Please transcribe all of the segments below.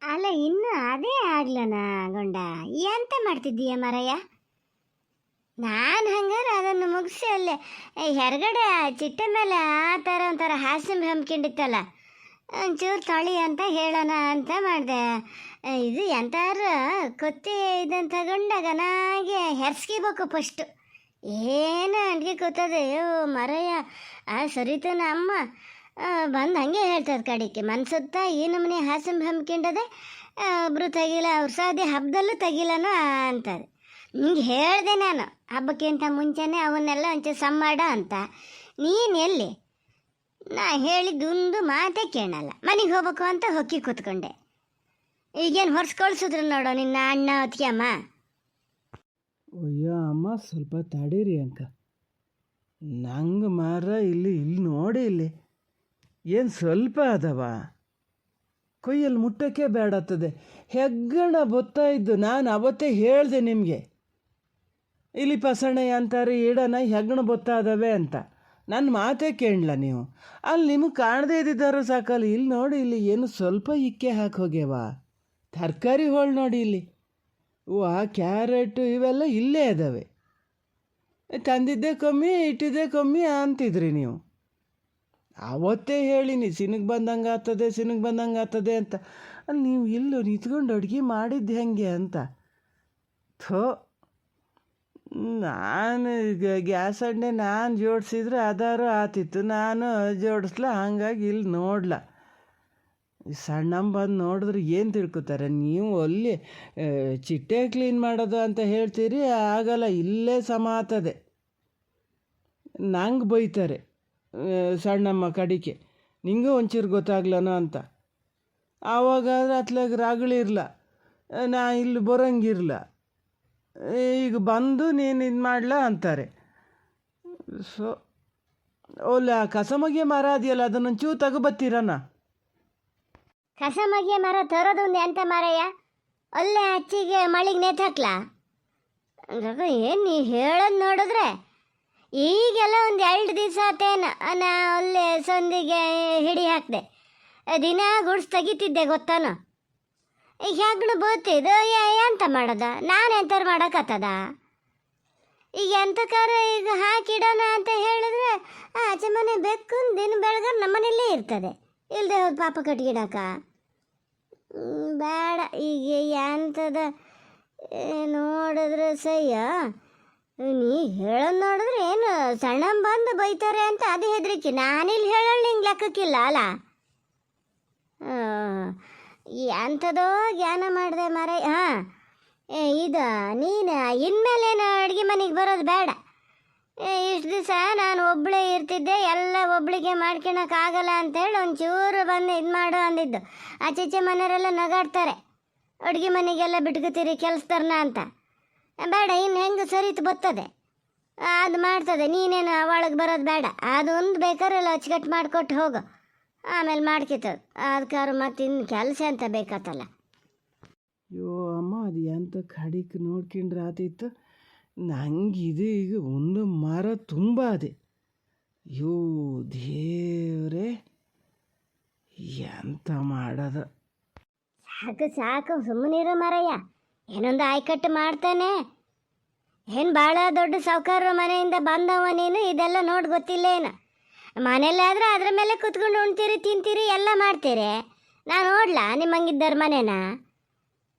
ಅಲ್ಲ ಇನ್ನು ಅದೇ ಆಗ್ಲನ ಗೊಂಡ. ಎಂತ ಮಾಡ್ತಿದ್ದೀಯ ಮರಯ್ಯ? ನಾನು ಹಂಗಾರೆ ಅದನ್ನು ಮುಗಿಸಿ ಅಲ್ಲೇ ಹೊರಗಡೆ ಚಿಟ್ಟೆ ಮೇಲೆ ಆ ಥರ ಒಂಥರ ಹಾಸ್ಯ ಹಮ್ಮಿಕೊಂಡಿತ್ತಲ್ಲ, ಒಂಚೂರು ತೊಳಿ ಅಂತ ಹೇಳೋಣ ಅಂತ ಮಾಡಿದೆ. ಇದು ಎಂತಾರು ಕೊತ್ತಿ ಇದನ್ನು ತಗೊಂಡಾಗ ನನಗೆ ಹೆರ್ಸ್ಕಿಬೇಕು ಫಸ್ಟು. ಏನು ಅಡುಗೆ ಕೂತದೆ ಮರಯ್ಯ. ಸರಿತನ ಅಮ್ಮ ಬಂದು ಹಂಗೆ ಹೇಳ್ತದೆ ಕಡಿಕೆ ಮನ್ಸುತ್ತ ಈ ನಮ್ಮನೆ ಹಾಸನ ಹಮ್ಮಿಕೊಂಡದೆ, ಒಬ್ಬರು ತೆಗಿಲ್ಲ, ಅವ್ರ ಸಾದಿ ಹಬ್ಬದಲ್ಲೂ ತೆಗಿಲ್ಲನೋ ಅಂತದೆ. ನಿಂಗೆ ಹೇಳಿದೆ ನಾನು ಹಬ್ಬಕ್ಕಿಂತ ಮುಂಚೆನೇ ಅವನ್ನೆಲ್ಲ ಒಂಚೂರು ಸಮ್ಮಾಡ ಅಂತ. ನೀನು ಎಲ್ಲಿ? ನಾ ಹೇಳಿದ್ದೊಂದು ಮಾತೇ ಕೇಳಲ್ಲ. ಮನೆಗೆ ಹೋಗ್ಬೇಕು ಅಂತ ಹೊಕ್ಕಿ ಕೂತ್ಕೊಂಡೆ. ಈಗೇನು ಹೊರ್ಸ್ಕೊಳ್ಸಿದ್ರು ನೋಡೋ ನಿನ್ನ ಅಣ್ಣ ಅತ್ತಿಗೆಮ್ಮ. ಅಯ್ಯೋ ಅಮ್ಮ, ಸ್ವಲ್ಪ ತಡೀರಿ ಅಂಕ. ನಂಗೆ ಮಾರ ಇಲ್ಲಿ ನೋಡಿ, ಇಲ್ಲಿ ಏನು ಸ್ವಲ್ಪ ಅದವ, ಕೊಯ್ಯಲ್ಲಿ ಮುಟ್ಟಕ್ಕೆ ಬೇಡತ್ತದೆ. ಹೆಗ್ಗಣ ಬೊತ್ತಾಯಿದ್ದು ನಾನು ಅವತ್ತೇ ಹೇಳಿದೆ ನಿಮಗೆ, ಇಲ್ಲಿ ಪಸಣೆ ಅಂತಾರೆ ಇಡನ ಹೆಗ್ಗಣ ಬೊತ್ತಾದವೆ ಅಂತ. ನನ್ನ ಮಾತೇ ಕೇಳಲ್ಲ ನೀವು. ಅಲ್ಲಿ ನಿಮಗೆ ಕಾಣದೇ ಇದ್ದಿದ್ದಾರೋ ಸಾಕಲ್ಲ. ಇಲ್ಲಿ ನೋಡಿ, ಇಲ್ಲಿ ಏನು ಸ್ವಲ್ಪ ಇಕ್ಕೆ ಹಾಕಿ ಹೋಗ್ಯವ. ತರಕಾರಿ ಹೋಳು ನೋಡಿ, ಇಲ್ಲಿ ಕ್ಯಾರೆಟು ಇವೆಲ್ಲ ಇಲ್ಲೇ ಇದ್ದಾವೆ. ತಂದಿದ್ದೇ ಕಮ್ಮಿ ಇಟ್ಟಿದ್ದೇ ಕಮ್ಮಿ ಅಂತಿದ್ರಿ ನೀವು. ಅವತ್ತೇ ಹೇಳಿನಿ ಸಿನಗೆ ಬಂದಂಗೆ ಆಗ್ತದೆ ಅಂತ. ಅಲ್ಲಿ ನೀವು ಇಲ್ಲೂ ನಿಂತ್ಕೊಂಡು ಅಡುಗೆ ಮಾಡಿದ್ದು ಹೆಂಗೆ ಅಂತ. ಥೋ, ನಾನು ಗ್ಯಾಸ್ ಅಡ್ಡೆ ನಾನು ಜೋಡಿಸಿದ್ರೆ ಅದಾರು ಆತಿತ್ತು, ನಾನು ಜೋಡಿಸ್ಲ. ಹಾಗಾಗಿ ಇಲ್ಲಿ ನೋಡ್ಲ. ಸಣ್ಣಮ್ಮ ಬಂದು ನೋಡಿದ್ರೆ ಏನು ತಿಳ್ಕೊತಾರೆ? ನೀವು ಅಲ್ಲಿ ಚಿಟ್ಟೆ ಕ್ಲೀನ್ ಮಾಡೋದು ಅಂತ ಹೇಳ್ತೀರಿ, ಆಗಲ್ಲ, ಇಲ್ಲೇ ಸಮ ಆಗ್ತದೆ. ನಂಗೆ ಬೈತಾರೆ ಸಣ್ಣಮ್ಮ ಕಡಿಕೆ, ನಿಂಗೂ ಒಂಚೂರು ಗೊತ್ತಾಗ್ಲನೋ ಅಂತ. ಆವಾಗಾದ್ರೆ ಅತ್ಲಾಗ ರಗಳಿರಲ್ಲ, ನಾ ಇಲ್ಲಿ ಬರೋಂಗಿರಲ್ಲ. ಈಗ ಬಂದು ನೀನು ಇದು ಮಾಡ್ಲ ಅಂತಾರೆ. ಸೊ ಓಲ್ಲ ಕಸಮಗೆ ಮರ ಅದೆಯಲ್ಲ, ಅದನ್ನೊಂಚೂ ತಗೊಬತ್ತೀರಣ್ಣ. ಕಸಮಗೆ ಮರ ತರೋದೊಂದು ಎಂತ ಮರಯ್ಯ? ಅಲ್ಲೇ ಹಚ್ಚಿಗೆ ಮಳಿಗೆ ನೇತಾಕ್ಲಾ? ಏನು ನೀ ಹೇಳೋದು ನೋಡಿದ್ರೆ ಈಗೆಲ್ಲ ಒಂದು 2 ದಿವಸ ಆತೇನು ನಾ ಅಲ್ಲೇ ಸಂದಿಗೆ ಹಿಡಿ ಹಾಕಿದೆ. ದಿನ ಗುಡ್ಸ್ ತೆಗಿತಿದ್ದೆ ಗೊತ್ತಾನು. ಈಗ ಹೆಗ್ಣ ಬೋತಿದ್ದು ಎಂತ ಮಾಡೋದ? ನಾನು ಎಂಥವ್ರು ಮಾಡೋಕ್ಕತ್ತದ? ಈಗ ಎಂತಕಾರ ಈಗ ಹಾಕಿಡೋಣ ಅಂತ ಹೇಳಿದ್ರೆ ಆಚೆ ಮನೆ ಬೆಕ್ಕು ದಿನ ಬೆಳಗಾರ ನಮ್ಮನೇಲೇ ಇರ್ತದೆ. ಇಲ್ಲದೆ ಹೋದ ಪಾಪ ಕಟ್ಗಿಡಕ ಬೇಡ. ಈಗ ಎಂಥದ ನೋಡಿದ್ರೆ ಸಯ್ಯ. ನೀ ಹೇಳೋದು ನೋಡಿದ್ರೆ ಏನು ಸಣ್ಣ ಬಂದು ಬೈತಾರೆ ಅಂತ ಅದು ಹೆದರಿಕೆ. ನಾನಿಲ್ಲಿ ಹೇಳೋಳು ನಿಂಗೆ ಲೆಕ್ಕಕ್ಕಿಲ್ಲ ಅಲ್ಲ. ಎಂಥದೋ ಜ್ಞಾನ ಮಾಡಿದೆ ಮರ. ಹಾಂ, ಇದು ನೀನು ಇನ್ಮೇಲೇನು ಅಡುಗೆ ಮನೆಗೆ ಬರೋದು ಬೇಡ. ಇಷ್ಟು ದಿವಸ ನಾನು ಒಬ್ಬಳೇ ಇರ್ತಿದ್ದೆ, ಎಲ್ಲ ಒಬ್ಬಳಿಗೆ ಮಾಡ್ಕೊಳಕ್ಕಾಗಲ್ಲ ಅಂತೇಳಿ ಒಂಚೂರು ಬಂದು ಇದು ಮಾಡು ಅಂದಿದ್ದು. ಆಚೀಚೆ ಮನೆಯವರೆಲ್ಲ ನಗಾಡ್ತಾರೆ, ಅಡುಗೆ ಮನೆಗೆಲ್ಲ ಬಿಟ್ಕೊತೀರಿ ಕೆಲಸದವ್ರನ್ನ ಅಂತ. ಬೇಡ, ಇನ್ನು ಹೆಂಗೆ ಸರಿತು ಬರ್ತದೆ ಅದು ಮಾಡ್ತದೆ. ನೀನೇನು ಒಳಗೆ ಬರೋದು ಬೇಡ. ಅದೊಂದು ಬೇಕಾರೆಲ್ಲ ಅಚ್ಚುಕಟ್ಟು ಮಾಡಿಕೊಟ್ಟು ಹೋಗು, ಆಮೇಲೆ ಮಾಡ್ಕಿತದೆ. ಅದಕ್ಕಾರು ಮತ್ತು ಇನ್ನು ಕೆಲಸ ಅಂತ ಬೇಕತ್ತಲ್ಲ. ಅಯ್ಯೋ ಅಮ್ಮ, ಅದು ಎಂತ ಕಡಿಕೆ ನೋಡ್ಕೊಂಡ್ರೆ ಆತಿತ್ತು. ನಂಗಿದು ಈಗ ಒಂದು ಮರ ತುಂಬ ಅದೇ. ಅಯ್ಯೋ ದೇವ್ರೇ, ಎಂತ ಮಾಡೋದ? ಸಾಕು ಸುಮ್ಮನಿರು ಮರಯ್ಯ. ಏನೊಂದು ಆಯ್ಕಟ್ಟು ಮಾಡ್ತಾನೆ. ಏನು ಭಾಳ ದೊಡ್ಡ ಸಾವುಕಾರ ಮನೆಯಿಂದ ಬಂದವ ನೀನು, ಇದೆಲ್ಲ ನೋಡಿ ಗೊತ್ತಿಲ್ಲ ಏನು? ಮನೆಯಲ್ಲಾದ್ರೆ ಅದ್ರ ಮೇಲೆ ಕುತ್ಕೊಂಡು ಉಣ್ತೀರಿ, ತಿಂತೀರಿ, ಎಲ್ಲ ಮಾಡ್ತೀರಿ. ನಾನು ನೋಡ್ಲಾ ನಿಮ್ಮಂಗಿದ್ದಾರ ಮನೇನ?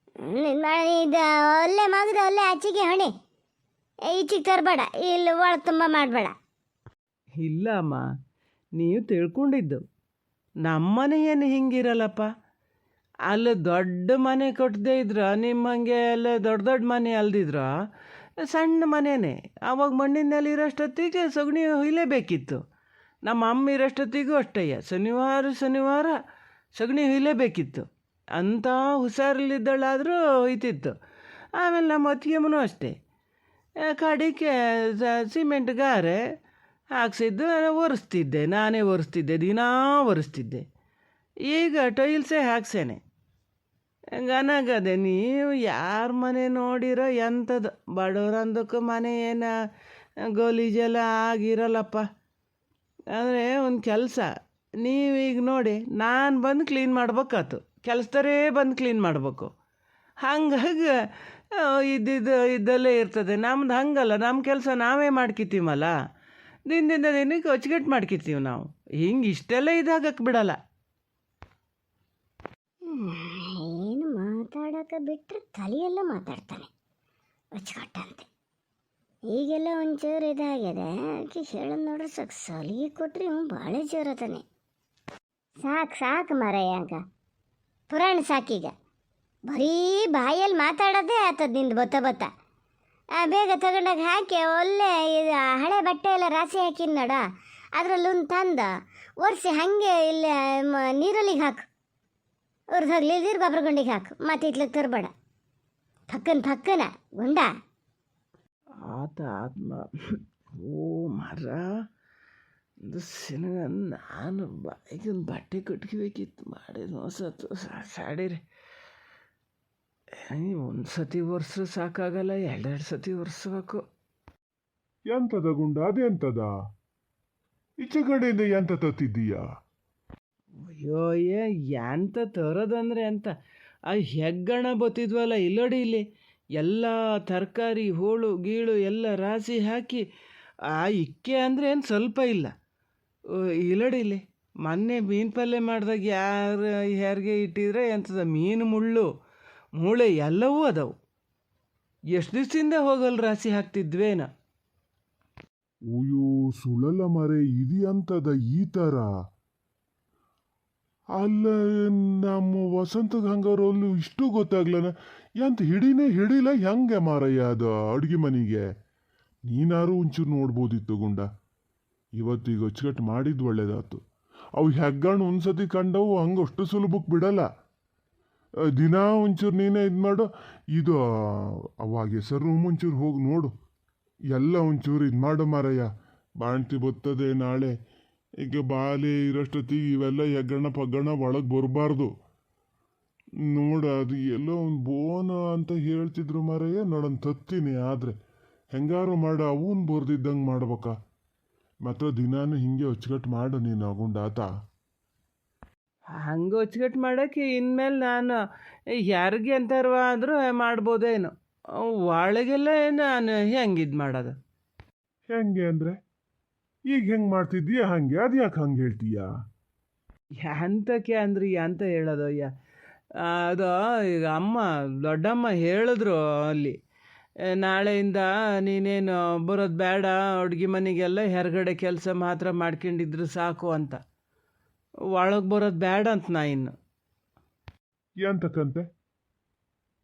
ಇದು ಒಳ್ಳೆ ಮಗದು ಒಳ್ಳೆ ಆಚೆಗೆ ಹೊಣೆ, ಈಚೆಗೆ ತರಬೇಡ, ಇಲ್ಲಿ ಒಳಗೆ ತುಂಬ ಮಾಡಬೇಡ. ಇಲ್ಲ ಅಮ್ಮ, ನೀವು ತಿಳ್ಕೊಂಡಿದ್ದು ನಮ್ಮನೆ ಏನು ಹಿಂಗಿರಲ್ಲಪ್ಪ. ಅಲ್ಲಿ ದೊಡ್ಡ ಮನೆ ಕಟ್ಟದೇ ಇದ್ರ ನಿಮ್ಮಂಗೆ ಎಲ್ಲ ದೊಡ್ಡ ದೊಡ್ಡ ಮನೆ ಅಲ್ದಿದ್ರ ಸಣ್ಣ ಮನೆಯೇ. ಆವಾಗ ಮಣ್ಣಿನಲ್ಲಿ ಇರೋಷ್ಟೊತ್ತಿಗೆ ಸಗಣಿ ಹೊಯ್ಲೇಬೇಕಿತ್ತು. ನಮ್ಮ ಅಮ್ಮ ಇರೋಷ್ಟೊತ್ತಿಗೂ ಅಷ್ಟಯ್ಯ, ಶನಿವಾರ ಸಗಣಿ ಹೊಯ್ಲೇಬೇಕಿತ್ತು. ಅಂಥ ಹುಷಾರಲ್ಲಿದ್ದಳಾದರೂ ಹೊಯ್ತಿತ್ತು. ಆಮೇಲೆ ನಮ್ಮ ಅತ್ತಿಗೆಮ್ಮನೂ ಅಷ್ಟೇ, ಕಡಿಕೆ ಸಿಮೆಂಟ್ ಗಾರೆ ಹಾಕ್ಸಿದ್ದು ಒರೆಸ್ತಿದ್ದೆ, ನಾನೇ ಒರೆಸ್ತಿದ್ದೆ, ದಿನಾ ಒರೆಸ್ತಿದ್ದೆ. ಈಗ ಟೈಲ್ಸೇ ಹಾಕ್ಸೇನೆ. ಗನಗದೆ ನೀವು ಯಾರ ಮನೆ ನೋಡಿರೋ ಎಂಥದ್ದು ಬಡವ್ರಂದಕ್ಕೆ ಮನೆ ಏನು ಗಲೀಜೆಲ್ಲ ಆಗಿರಲ್ಲಪ್ಪ. ಅಂದರೆ ಒಂದು ಕೆಲಸ ನೀವೀಗ ನೋಡಿ, ನಾನು ಬಂದು ಕ್ಲೀನ್ ಮಾಡ್ಬೇಕಾತು. ಕೆಲಸದವರೇ ಬಂದು ಕ್ಲೀನ್ ಮಾಡಬೇಕು. ಹಂಗಾಗಿ ಇದ್ದಲ್ಲೇ ಇರ್ತದೆ. ನಮ್ದು ಹಂಗಲ್ಲ, ನಮ್ಮ ಕೆಲಸ ನಾವೇ ಮಾಡ್ಕಿತೀವಲ್ಲ, ದಿನದಿಂದ ದಿನಕ್ಕೆ ಅಚ್ಚುಕಟ್ಟು ಮಾಡ್ಕಿತೀವಿ ನಾವು. ಹಿಂಗೆ ಇಷ್ಟೆಲ್ಲ ಇದಾಗಕ್ಕೆ ಬಿಡಲ್ಲ. ಏನು ಮಾತಾಡೋಕೆ ಬಿಟ್ಟರೆ ತಲೆಯೆಲ್ಲ ಮಾತಾಡ್ತಾನೆ ಅಚ್ಚುಕಟ್ಟಂತೆ. ಈಗೆಲ್ಲ ಒಂಚೂರು ಇದಾಗಿದೆ, ಆಕೆ ಹೇಳೋದು ನೋಡ್ರೆ ಸಾಕು, ಸಲಿಗೆ ಕೊಟ್ರೆ ಇವ್ನು ಭಾಳ ಜೋರತಾನೆ. ಸಾಕು ಮಾರಯ್ಯ ಅಂಕ ಪುರಾಣ ಸಾಕೀಗ. ಬರೀ ಬಾಯಲ್ಲಿ ಮಾತಾಡೋದೇ ಆತದ ನಿಂದು ಬತ್ತ ಬೇಗ ತಗೊಂಡಾಗ ಹಾಕಿ ಒಳ್ಳೆ ಇದು ಹಳೆ ಬಟ್ಟೆ ಎಲ್ಲ ರಾಸಿ ಹಾಕಿನ ನೋಡ, ಅದರಲ್ಲೊಂದು ತಂದು ಒರೆಸಿ ಹಾಗೆ ಇಲ್ಲಿ ನೀರಲ್ಲಿಗೆ ಹಾಕು, ಉರ್ದಾಗ್ಲಿ ಇಲ್ದಿರು ಗೊಬ್ಬರ ಗುಂಡಿಗೆ ಹಾಕು, ಮತ್ತೆ ಇತ್ಲಕ್ಕೆ ತರಬೇಡ. ಪಕ್ಕನ ಗುಂಡ ಆತ್ಮ ಓ ಮರ ಸಿನಗ ನಾನು ಬಾಯಿಗೊಂದು ಬಟ್ಟೆ ಕಟ್ಕೋಬೇಕಿತ್ತು, ಮಾಡಿದ ಹೊಸತು ಸಾಡಿರಿ. ಒಂದು ಸತಿ ಒರೆಸ್ರೆ ಸಾಕಾಗಲ್ಲ, ಎರಡೆರಡು ಸತಿ ಒರೆಸ್ಬೇಕು. ಎಂತದ ಗುಂಡ, ಅದೆಂತದ ಈಚೆ ಕಡೆಯಿಂದ ಎಂತ ತತ್ತಿದ್ದೀಯಾ? ಅಯ್ಯೋ ಎಂತ ತರೋದಂದ್ರೆ ಅಂತ ಆ ಹೆಗ್ಗಣ ಬತ್ತಿದ್ವಲ್ಲ, ಇಲ್ಲೋಡಿ ಇಲ್ಲಿ ಎಲ್ಲ ತರಕಾರಿ ಹೋಳು ಗೀಳು ಎಲ್ಲ ರಾಸಿ ಹಾಕಿ ಆ ಇಕ್ಕೆ ಅಂದರೆ ಏನು ಸ್ವಲ್ಪ ಇಲ್ಲ. ಇಲ್ಲೋಡಿ ಇಲ್ಲಿ ಮೊನ್ನೆ ಮೀನು ಪಲ್ಯ ಮಾಡಿದಾಗ ಯಾರಿಗೆ ಇಟ್ಟಿದ್ರೆ ಎಂತದ ಮೀನು ಮುಳ್ಳು ಮೂಳೆ ಎಲ್ಲವೂ ಅದಾವು. ಎಷ್ಟು ದಿವಸದಿಂದ ಹೋಗಲ್ಲ ರಾಸಿ ಹಾಕ್ತಿದ್ವೇನ. ಅಯ್ಯೋ ಸುಳಲ್ಲ ಮರೆ, ಇದೆಂತದ ಈ ಥರ? ಅಲ್ಲ ನಮ್ಮ ವಸಂತದ ಹಂಗಾರಲ್ಲೂ ಇಷ್ಟು ಗೊತ್ತಾಗ್ಲನ, ಎಂತ ಹಿಡಿಲ್ಲ ಹೆಂಗೆ ಮಾರಯ್ಯ ಅದು ಅಡುಗೆ ಮನೆಗೆ? ನೀನಾರು ಒಂಚೂರು ನೋಡ್ಬೋದಿತ್ತು ಗುಂಡ. ಇವತ್ತೀಗ ಅಚ್ಚುಕಟ್ಟು ಮಾಡಿದ್ದು ಒಳ್ಳೇದಾಯ್ತು. ಅವು ಹೆಗ್ಗಣ್ಣು ಒಂದ್ಸತಿ ಕಂಡವು ಹಂಗೆ ಅಷ್ಟು ಸುಲಭಕ್ಕೆ ಬಿಡಲ್ಲ. ದಿನ ಒಂಚೂರು ನೀನೇ ಇದು ಮಾಡು. ಇದು ಅವಾಗ ಹೆಸರು ಒಂಚೂರು ಹೋಗಿ ನೋಡು, ಎಲ್ಲ ಒಂಚೂರು ಇದು ಮಾಡು ಮಾರಯ್ಯ. ಬಾಣ್ತಿ ಬರ್ತದೆ ನಾಳೆ. ಈಗ ಬಾಲೆ ಇರೋಷ್ಟೊತ್ತಿಗೆ ಇವೆಲ್ಲ ಹೆಗ್ಗಣ ಒಳಗೆ ಬರಬಾರ್ದು. ನೋಡು, ಅದು ಎಲ್ಲೋ ಒಂದು ಬೋನ ಅಂತ ಹೇಳ್ತಿದ್ರು ಮಾರಯ್ಯ, ನೋಡೋಣ ತತ್ತೀನಿ. ಆದರೆ ಹೆಂಗಾರು ಮಾಡು, ಅವನ್ ಬರ್ದಿದ್ದಂಗೆ ಮಾಡ್ಬೇಕಾ? ಮಾತ್ರ ದಿನಾನು ಹಿಂಗೆ ಅಚ್ಚುಕಟ್ಟು ಮಾಡು ನೀನು ಗುಂಡಾತ. ಹಂಗೆ ಅಚ್ಚುಕಟ್ಟು ಮಾಡೋಕ್ಕೆ ಇನ್ಮೇಲೆ ನಾನು ಯಾರಿಗೆ ಅಂತಾರವ ಆದರೂ ಮಾಡ್ಬೋದೇನು, ಒಳಗೆಲ್ಲ ನಾನು ಹೆಂಗೆ ಇದು ಮಾಡೋದು? ಹೆಂಗೆ ಅಂದರೆ ಈಗ ಹೆಂಗೆ ಮಾಡ್ತಿದ್ದೀಯ ಹಂಗೆ? ಅದು ಯಾಕೆ ಹಂಗೆ ಹೇಳ್ತೀಯಾ? ಎಂತಕ್ಕೆ ಅಂದ್ರಿ ಅಂತ ಹೇಳೋದಯ್ಯ. ಅದು ಈಗ ದೊಡ್ಡಮ್ಮ ಹೇಳಿದ್ರು ಅಲ್ಲಿ, ನಾಳೆಯಿಂದ ನೀನೇನು ಬರೋದು ಬೇಡ, ಅಡುಗೆ ಮನೆಗೆಲ್ಲ ಹೊರಗಡೆ ಕೆಲಸ ಮಾತ್ರ ಮಾಡ್ಕೊಂಡಿದ್ರು ಸಾಕು ಅಂತ. ಒಳಗೆ ಬರೋದು ಬೇಡ ಅಂತ ನಾ ಇನ್ನು. ಎಂತಕ್ಕಂತೆ?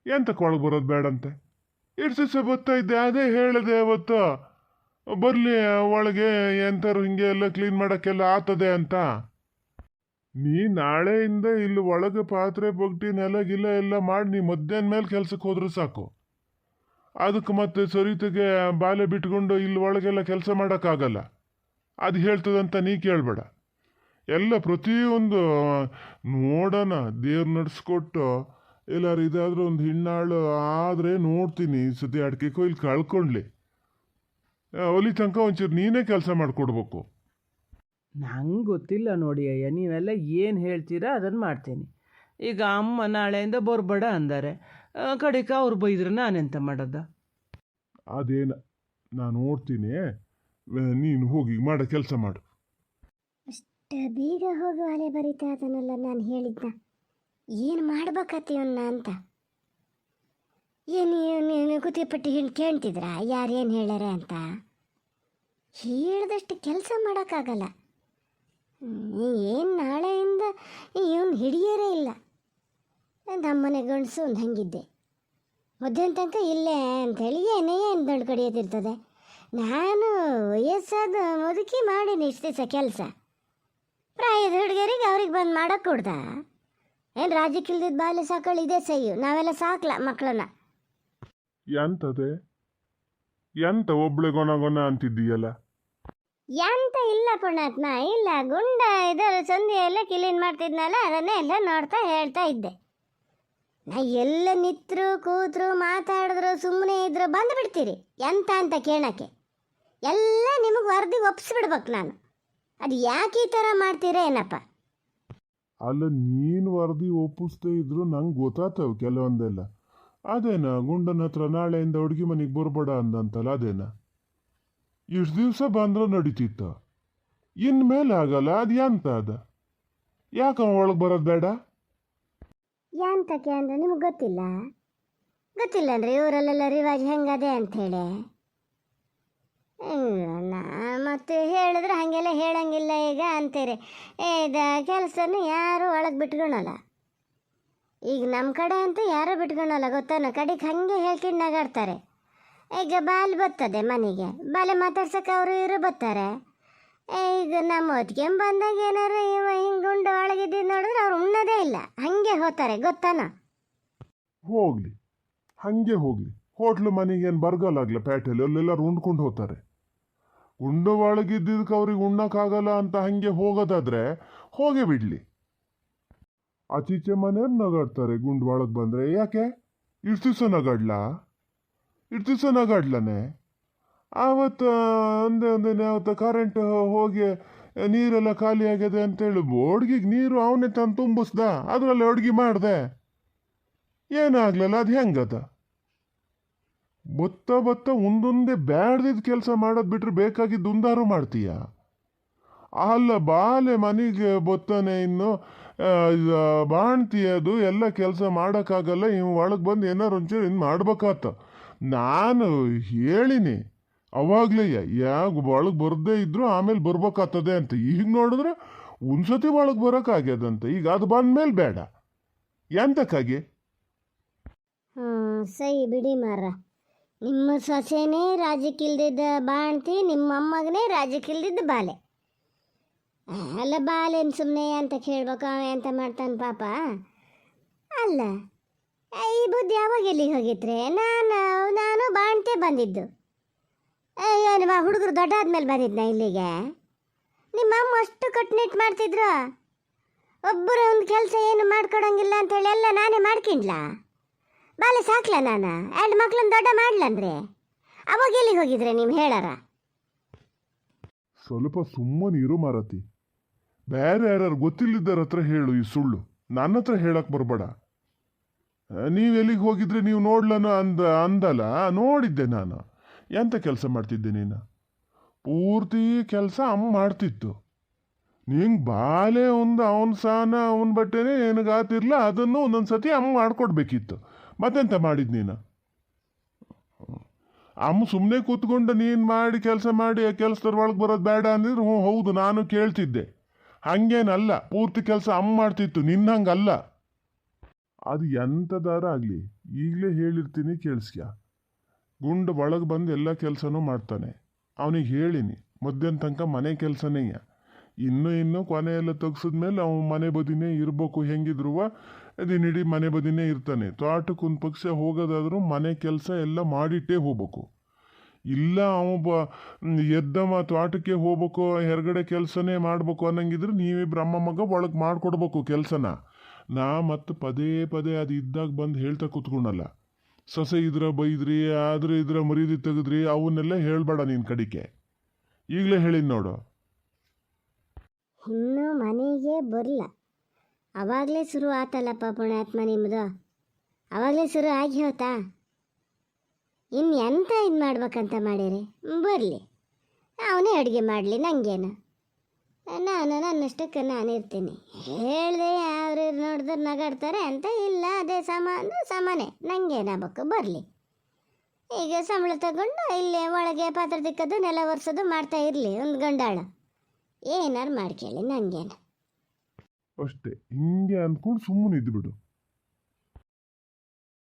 ಎಂತಕ್ಕೆ ಒಳಗೆ ಬರೋದು ಬೇಡಂತೆ? ಎಷ್ಟು ದಿವಸ ಬರ್ತಾ ಇದ್ದೆ, ಅದೇ ಹೇಳಿದೆ ಅವತ್ತು, ಬರಲಿ ಒಳಗೆ ಎಂಥರು ಹಿಂಗೆ ಎಲ್ಲ ಕ್ಲೀನ್ ಮಾಡೋಕ್ಕೆಲ್ಲ ಆತದೆ ಅಂತ. ನೀ ನಾಳೆಯಿಂದ ಇಲ್ಲಿ ಒಳಗೆ ಪಾತ್ರೆ ಬೊಗ್ಟಿ ನೆಲ ಗಿಲ್ಲ ಎಲ್ಲ ಮಾಡಿ ನೀ ಮಧ್ಯಾಹ್ನ ಮೇಲೆ ಕೆಲ್ಸಕ್ಕೆ ಹೋದ್ರೆ ಸಾಕು. ಅದಕ್ಕೆ ಮತ್ತೆ ಸರಿತೆಗೆ ಬಾಲೆ ಬಿಟ್ಕೊಂಡು ಇಲ್ಲಿ ಒಳಗೆಲ್ಲ ಕೆಲಸ ಮಾಡೋಕ್ಕಾಗಲ್ಲ. ಅದು ಹೇಳ್ತದಂತ ನೀ ಕೇಳಬೇಡ. ಎಲ್ಲ ಪ್ರತಿಯೊಂದು ನೋಡೋಣ, ದೇವ್ರು ನಡೆಸ್ಕೊಟ್ಟು ಎಲ್ಲಾರು ಇದಾದ್ರೂ ಒಂದು ಹಿಣ್ಣಾಳು ಆದರೆ ನೋಡ್ತೀನಿ. ಈ ಸತಿ ಅಡಿಕೆ ಕೊಯ್ಲು ಕಳ್ಕೊಂಡ್ಲಿ ಒಲಿ ತನಕ ಒಂಚೂರು ನೀನೇ ಕೆಲಸ ಮಾಡಿಕೊಡ್ಬೇಕು. ನಂಗೆ ಗೊತ್ತಿಲ್ಲ ನೋಡಿ ಅಯ್ಯ, ನೀವೆಲ್ಲ ಏನು ಹೇಳ್ತೀರಾ ಅದನ್ನು ಮಾಡ್ತೀನಿ. ಈಗ ಅಮ್ಮ ನಾಳೆಯಿಂದ ಬರಬೇಡ ಅಂದಾರೆ, ಕಡೆಗೆ ಅವ್ರು ಬೈದ್ರೆ ನಾನೆಂತ ಮಾಡೋದ? ಅದೇನ ನಾನು ನೋಡ್ತೀನಿ, ನೀನು ಹೋಗಿ ಮಾಡೋ ಕೆಲಸ ಮಾಡು. ಅಷ್ಟು ಬೇಗ ಹೋಗಿ ಅಲೆ ಬರೀತಾ ಅದನ್ನೆಲ್ಲ ನಾನು ಹೇಳಿದ್ನ, ಏನು ಮಾಡ್ಬೇಕತ್ತೀವನ್ನ ಅಂತ. ಏನು ಕುತಿಪಟ್ಟಿ ಕೇಳ್ತಿದ್ರ ಯಾರೇನು ಹೇಳ್ಯಾರ ಅಂತ? ಹೇಳ್ದಷ್ಟು ಕೆಲಸ ಮಾಡೋಕ್ಕಾಗಲ್ಲ. ಏನು ನಾಳೆಯಿಂದ ಇವನು ಹಿಡಿಯೋರೇ ಇಲ್ಲ. ನಮ್ಮನೆ ಗಂಡಸು ಒಂದು ಹಂಗಿದ್ದೆ, ಮಧ್ಯಾಹ್ನ ತನಕ ಇಲ್ಲೇ ಅಂಥೇಳಿ ಏನೇ ದಂಡು ಕಡಿಯೋದಿರ್ತದೆ. ನಾನು ವಯಸ್ಸಾದ ಮುದುಕಿ ಮಾಡೀನಿ ಇಷ್ಟು ದಿವಸ ಕೆಲಸ. ಪ್ರಾಯದ ಹುಡುಗರಿಗೆ ಅವ್ರಿಗೆ ಬಂದು ಮಾಡೋಕ್ಕೆ ಕೊಡ್ದ? ಏನು ರಾಜ್ಯಕ್ಕಿಲ್ದಿದ್ದು ಬಾಲ್ಯ ಸಾಕಳು ಇದೇ ಸಹ್ಯು, ನಾವೆಲ್ಲ ಸಾಕ್ಲ ಮಕ್ಕಳನ್ನ. ಎಂತದೆ ಎಂತ ಒಬ್ಳೆ ಗೊನ ಅಂತಿದ್ದೀಯಲ್ಲ? ಎಂತ ಇಲ್ಲ ಪುಣ್ಯಾತ್ಮ, ಇಲ್ಲ ಗುಂಡ ಇದರ ಸಂಧಿ ಎಲ್ಲ ಕ್ಲೀನ್ ಮಾಡ್ತಿದ್ನಲ್ಲ, ಅದನ್ನೇ ಎಲ್ಲ ನೋಡ್ತಾ ಹೇಳ್ತಾ ಇದ್ದೆ. ನಾ ಎಲ್ಲ ನಿತ್ರು ಕೂತ್ರು ಮಾತಾಡಿದ್ರು ಸುಮ್ಮನೆ ಇದ್ರು ಬಂದು ಬಿಡ್ತೀರಿ ಎಂತ ಅಂತ ಕೇಳೋಕ್ಕೆ. ಎಲ್ಲ ನಿಮಗೆ ವರದಿ ಒಪ್ಪಿಸ್ಬಿಡ್ಬೇಕು ನಾನು. ಅದು ಯಾಕೆ ಈ ಥರ ಮಾಡ್ತೀರಾ ಏನಪ್ಪ? ಅಲ್ಲ ನೀನು ವರದಿ ಒಪ್ಪಿಸ್ದೇ ಇದ್ರು ನಂಗೆ ಗೊತ್ತಾಗ್ತವೆ ಕೆಲವೊಂದೆಲ್ಲ. ಅದೇನಾ ಗುಂಡನ ಹತ್ರ ನಾಳೆಯಿಂದ ಅಡುಗೆ ಮನೆಗೆ ಬರ್ಬೇಡ ಅಂದಂತಲ್ಲ, ಅದೇನಾ? ಇಷ್ಟು ದಿವಸ ಬಂದ್ರೆ ನಡೀತಿತ್ತ, ಇನ್ಮೇಲೆ ಆಗಲ್ಲ. ಅದು ಎಂತ ಅದ? ಯಾಕ ಒಳಗೆ ಬರೋದು ಬೇಡ? ಯಾಂತಕ್ಕೆ ಅಂದರೆ ನಿಮ್ಗೆ ಗೊತ್ತಿಲ್ಲ? ಗೊತ್ತಿಲ್ಲ ಅಂದರೆ ಇವರಲ್ಲೆಲ್ಲ ರಿವಾಜ್ ಹೆಂಗದೆ ಅಂಥೇಳಿ ನಾ ಮತ್ತೆ ಹೇಳಿದ್ರೆ ಹಾಗೆಲ್ಲ ಹೇಳಂಗಿಲ್ಲ ಈಗ ಅಂತೀರಿ. ಕೆಲಸನ ಯಾರು ಒಳಗೆ ಬಿಟ್ಕೊಳಲ್ಲ. ಈಗ ನಮ್ಮ ಕಡೆ ಅಂತೂ ಯಾರೂ ಬಿಟ್ಕೊಳಲ್ಲ ಗೊತ್ತಾನ. ಕಡೆಗೆ ಹಾಗೆ ಹೇಳ್ಕೊಂಡು ನಗಾಡ್ತಾರೆ. ಈಗ ಬಾಲ್ ಬರ್ತದೆ ಮನೆಗೆ, ಬಾಲೆ ಮಾತಾಡ್ಸೋಕೆ ಅವರು ಇವರು ಬರ್ತಾರೆ. ಈಗ ನಮ್ಮ ಹೊತ್ತಿಗೆ ಬಂದಾಗ ಏನಾರು ಇವ ಹಿಂಗೆ ಉಂಡು ಒಳಗಿದ್ದು ನೋಡಿದ್ರೆ ಅವ್ರು ಉಣ್ಣೋದೇ ಇಲ್ಲ, ಹಾಗೆ ಹೋಗ್ತಾರೆ ಗೊತ್ತಾನ. ಹೋಗ್ಲಿ, ಹಂಗೆ ಹೋಗ್ಲಿ. ಹೋಟ್ಲು ಮನೆಗೇನು ಬರಗಾಲಾಗ್ಲ ಪೇಟೆಯಲ್ಲಿ ಅಲ್ಲೆಲ್ಲರೂ ಉಂಡ್ಕೊಂಡು ಹೋಗ್ತಾರೆ. ಉಂಡು ಒಳಗಿದ್ದಕ್ಕೆ ಅವ್ರಿಗೆ ಉಣ್ಣಕ್ಕಾಗಲ್ಲ ಅಂತ ಹಂಗೆ ಹೋಗೋದಾದ್ರೆ ಹೋಗೇ ಬಿಡ್ಲಿ. ಆಚೀಚೆ ಮನೆಯವ್ರು ನಗಾಡ್ತಾರೆ ಗುಂಡು ಒಳಗೆ ಬಂದರೆ. ಯಾಕೆ ಇಷ್ಟು ದಿವಸ ನಗಾಡ್ಲಾ? ಇಷ್ಟು ದಿವಸ ನಗಾಡ್ಲನೆ? ಆವತ್ತು ಒಂದೇನೆ ಅವತ್ತು ಕರೆಂಟ್ ಹೋಗಿ ನೀರೆಲ್ಲ ಖಾಲಿ ಆಗಿದೆ ಅಂತೇಳಿ ಅಡ್ಗಿಗೆ ನೀರು ಅವನೇ ತಂದು ತುಂಬಿಸ್ದ, ಅದರಲ್ಲಿ ಅಡ್ಗೆ ಮಾಡಿದೆ, ಏನಾಗ್ಲಲ್ಲ. ಅದು ಹೆಂಗದ? ಬತ್ತ ಒಂದೊಂದೇ ಬ್ಯಾಡ್ದಿದ್ದ ಕೆಲಸ ಮಾಡೋದು ಬಿಟ್ರೆ ಬೇಕಾಗಿದ್ದು ಉಂದಾರು ಮಾಡ್ತೀಯ? ಅಲ್ಲ ಬಾಲೆ ಮನೆಗೆ ಬತ್ತಾನೆ, ಇನ್ನು ಬಾಣ್ತಿಯದು ಎಲ್ಲ ಕೆಲಸ ಮಾಡೋಕ್ಕಾಗಲ್ಲ. ಇವ್ ಒಳಗೆ ಬಂದು ಏನಾರು ಒಂಚೂರು ಇನ್ನು ಮಾಡ್ಬೇಕಾತ. ನಾನು ಹೇಳಿನಿ ಅವಾಗಲೇ, ಯಾಕೆ ಒಳಗೆ ಬರದೇ ಇದ್ರು ಆಮೇಲೆ ಬರ್ಬೇಕಾಗ್ತದೆ ಅಂತ. ಈಗ ನೋಡಿದ್ರೆ ಒಂದ್ಸತಿ ಒಳಗೆ ಬರೋಕ್ಕಾಗ್ಯದಂತ. ಈಗ ಅದು ಬಂದಮೇಲೆ ಬೇಡ ಎಂತಕ್ಕಾಗಿ? ಸೈ ಬಿಡಿ ಮಾರ. ನಿಮ್ಮ ಸೊಸೆನೇ ರಾಜಕ್ಕಿಲ್ದಿದ್ದ ಬಾಣ್ತಿ, ನಿಮ್ಮ ಅಮ್ಮಗನೇ ರಾಜಕ್ಕಿಲ್ದಿದ್ದ ಬಾಲೆ. ಅಲ್ಲ ಬಾಲೇನು ಸುಮ್ಮನೆ ಅಂತ ಕೇಳ್ಬೇಕು, ಅವ ಎಂತ ಮಾಡ್ತಾನೆ ಪಾಪ. ಅಲ್ಲ ಈ ಬುದ್ಧಿ ಯಾವಾಗ ಎಲ್ಲಿಗೆ ಹೋಗಿದ್ರೆ? ನಾನು ಬಾಣ್ತೆ ಬಂದಿದ್ದು. ಏನು ಹುಡುಗರು ದೊಡ್ಡಾದ್ಮೇಲೆ ಬಂದಿದ್ನ ಇಲ್ಲಿಗೆ? ನಿಮ್ಮ ಅಮ್ಮ ಅಷ್ಟು ಕಟ್ಟುನಿಟ್ಟು ಮಾಡ್ತಿದ್ರು. ಒಬ್ಬರು ಒಂದು ಕೆಲಸ ಏನು ಮಾಡ್ಕೊಡಂಗಿಲ್ಲ ಅಂತೇಳಿ ಎಲ್ಲ ನಾನೇ ಮಾಡ್ಕೊಂಡ್ಲಾ? ಬಾಲೆ ಸಾಕ್ಲ ನಾನು? 2 ಮಕ್ಳನ್ನ ದೊಡ್ಡ ಮಾಡ್ಲಂದ್ರೆ ಅವಾಗ ಎಲ್ಲಿಗೆ ಹೋಗಿದ್ರೆ ನೀವು ಹೇಳಾರ? ಸ್ವಲ್ಪ ಸುಮ್ಮನೆ ಇರು ಮಾರತಿ. ಬೇರೆ ಯಾರು ಗೊತ್ತಿಲ್ಲದರ ಹತ್ರ ಹೇಳು ಈ ಸುಳ್ಳು, ನನ್ನ ಹತ್ರ ಹೇಳಕ್ ಬರಬೇಡ. ನೀವು ಎಲ್ಲಿಗೆ ಹೋಗಿದ್ರೆ ನೀವು ನೋಡ್ಲನು ಅಂದಲ್ಲ. ನೋಡಿದ್ದೆ ನಾನು. ಎಂತ ಕೆಲಸ ಮಾಡ್ತಿದ್ದೆ ನೀನು? ಪೂರ್ತಿ ಕೆಲಸ ಅಮ್ಮ ಮಾಡ್ತಿತ್ತು. ನಿಂಗೆ ಬಾಲೆ ಅವನ ಸಾನ ಅವನ ಬಟ್ಟೆನೇ ನಿನಗಾತಿರ್ಲ, ಅದನ್ನು ಒಂದೊಂದು ಸತಿ ಅಮ್ಮ ಮಾಡ್ಕೊಡ್ಬೇಕಿತ್ತು. ಮತ್ತೆಂತ ಮಾಡಿದ್ ನೀನು? ಅಮ್ಮ ಸುಮ್ಮನೆ ಕೂತ್ಕೊಂಡು ನೀನು ಮಾಡಿ ಕೆಲಸ ಮಾಡಿ ಆ ಕೆಲಸದವ್ರ ಒಳಗೆ ಬರೋದು ಬೇಡ ಅಂದಿದ್ರು ಹ್ಞೂ ಹೌದು ನಾನು ಕೇಳ್ತಿದ್ದೆ. ಹಂಗೇನಲ್ಲ, ಪೂರ್ತಿ ಕೆಲಸ ಅಮ್ಮ ಮಾಡ್ತಿತ್ತು, ನಿನ್ನಂಗಲ್ಲ. ಅದು ಎಂಥದಾರ ಆಗಲಿ, ಈಗಲೇ ಹೇಳಿರ್ತೀನಿ ಕೇಳಿಸ್ಕ್ಯ. ಗುಂಡು ಒಳಗೆ ಬಂದು ಎಲ್ಲ ಕೆಲಸನೂ ಮಾಡ್ತಾನೆ. ಅವನಿಗೆ ಹೇಳಿನಿ ಮಧ್ಯಾಹ್ನ ತನಕ ಮನೆ ಕೆಲಸನೇ. ಇನ್ನು ಕೊನೆಯೆಲ್ಲ ತೆಗ್ಸಿದ್ಮೇಲೆ ಅವನು ಮನೆ ಬದಿನೇ ಇರಬೇಕು. ಹೆಂಗಿದ್ರು ದಿನಿಡೀ ಮನೆ ಬದಿನೇ ಇರ್ತಾನೆ. ತೋಟಕ್ಕೆ ಒಂದು ಪಕ್ಷ ಹೋಗೋದಾದ್ರೂ ಮನೆ ಕೆಲಸ ಎಲ್ಲ ಮಾಡಿಟ್ಟೇ ಹೋಗ್ಬೇಕು. ಇಲ್ಲ ಎದ್ದಮ್ಮ ತೋಟಕ್ಕೆ ಹೋಗ್ಬೇಕು, ಹೊರಗಡೆ ಕೆಲಸನೇ ಮಾಡ್ಬೇಕು ಅನ್ನಂಗಿದ್ರೆ ನೀವಿಬ್ರು ಅಮ್ಮ ಮಗ ಒಳಗೆ ಮಾಡಿಕೊಡ್ಬೇಕು ಕೆಲಸನ. ನಾ ಮತ್ತು ಪದೇ ಅದು ಇದ್ದಾಗ ಬಂದು ಹೇಳ್ತಾ ಕೂತ್ಕೊಂಡಲ್ಲ. ಸೊಸೆ ಇದ್ರ ಬೈದ್ರಿ, ಆದ್ರೆ ಇದ್ರ ಮರೀದಿ ತೆಗೆದ್ರಿ, ಅವನ್ನೆಲ್ಲ ಹೇಳ್ಬೇಡ ನೀನು ಕಡಿಕೆ. ಈಗಲೇ ಹೇಳಿದ್ ನೋಡು. ಇನ್ನು ಮನೆಗೆ ಬರಲ್ಲ, ಅವಾಗಲೇ ಶುರು ಆತಲ್ಲಪ್ಪ ಪುಣ್ಯಾತ್ಮ ನಿಮ್ಮದು. ಅವಾಗಲೇ ಶುರು ಆಗಿ ಹೋತಾ? ಇನ್ನು ಎಂತ ಇದು ಮಾಡ್ಬೇಕಂತ ಮಾಡಿರಿ? ಬರಲಿ, ಅವನೇ ಅಡುಗೆ ಮಾಡಲಿ, ನನಗೇನು. ನಾನು ನನ್ನಷ್ಟಕ್ಕೆ ನಾನು ಇರ್ತೀನಿ. ಹೇಳಿದೆ ಅವ್ರು ನೋಡಿದ್ರೆ ನಗಾಡ್ತಾರೆ ಅಂತ. ಇಲ್ಲ ಅದೇ ಸಮ ಅಂದರೆ ಸಮನೆ, ನನಗೇನಾಗಬೇಕು, ಬರಲಿ. ಈಗ ಸಂಬಳ ತಗೊಂಡು ಇಲ್ಲೇ ಒಳಗೆ ಪಾತ್ರೆ ತಿಕ್ಕೋದು ನೆಲ ಒರೆಸೋದು ಮಾಡ್ತಾ ಇರಲಿ ಒಂದು ಗಂಡಾಳು. ಏನಾರು ಮಾಡ್ಕೇಳಿ, ನನಗೇನು. ಅಷ್ಟೇ. ಹಿಂಗೆ ಅಂದ್ಕೊಂಡು ಸುಮ್ಮನೆ ಇದ್ದುಬಿಡು.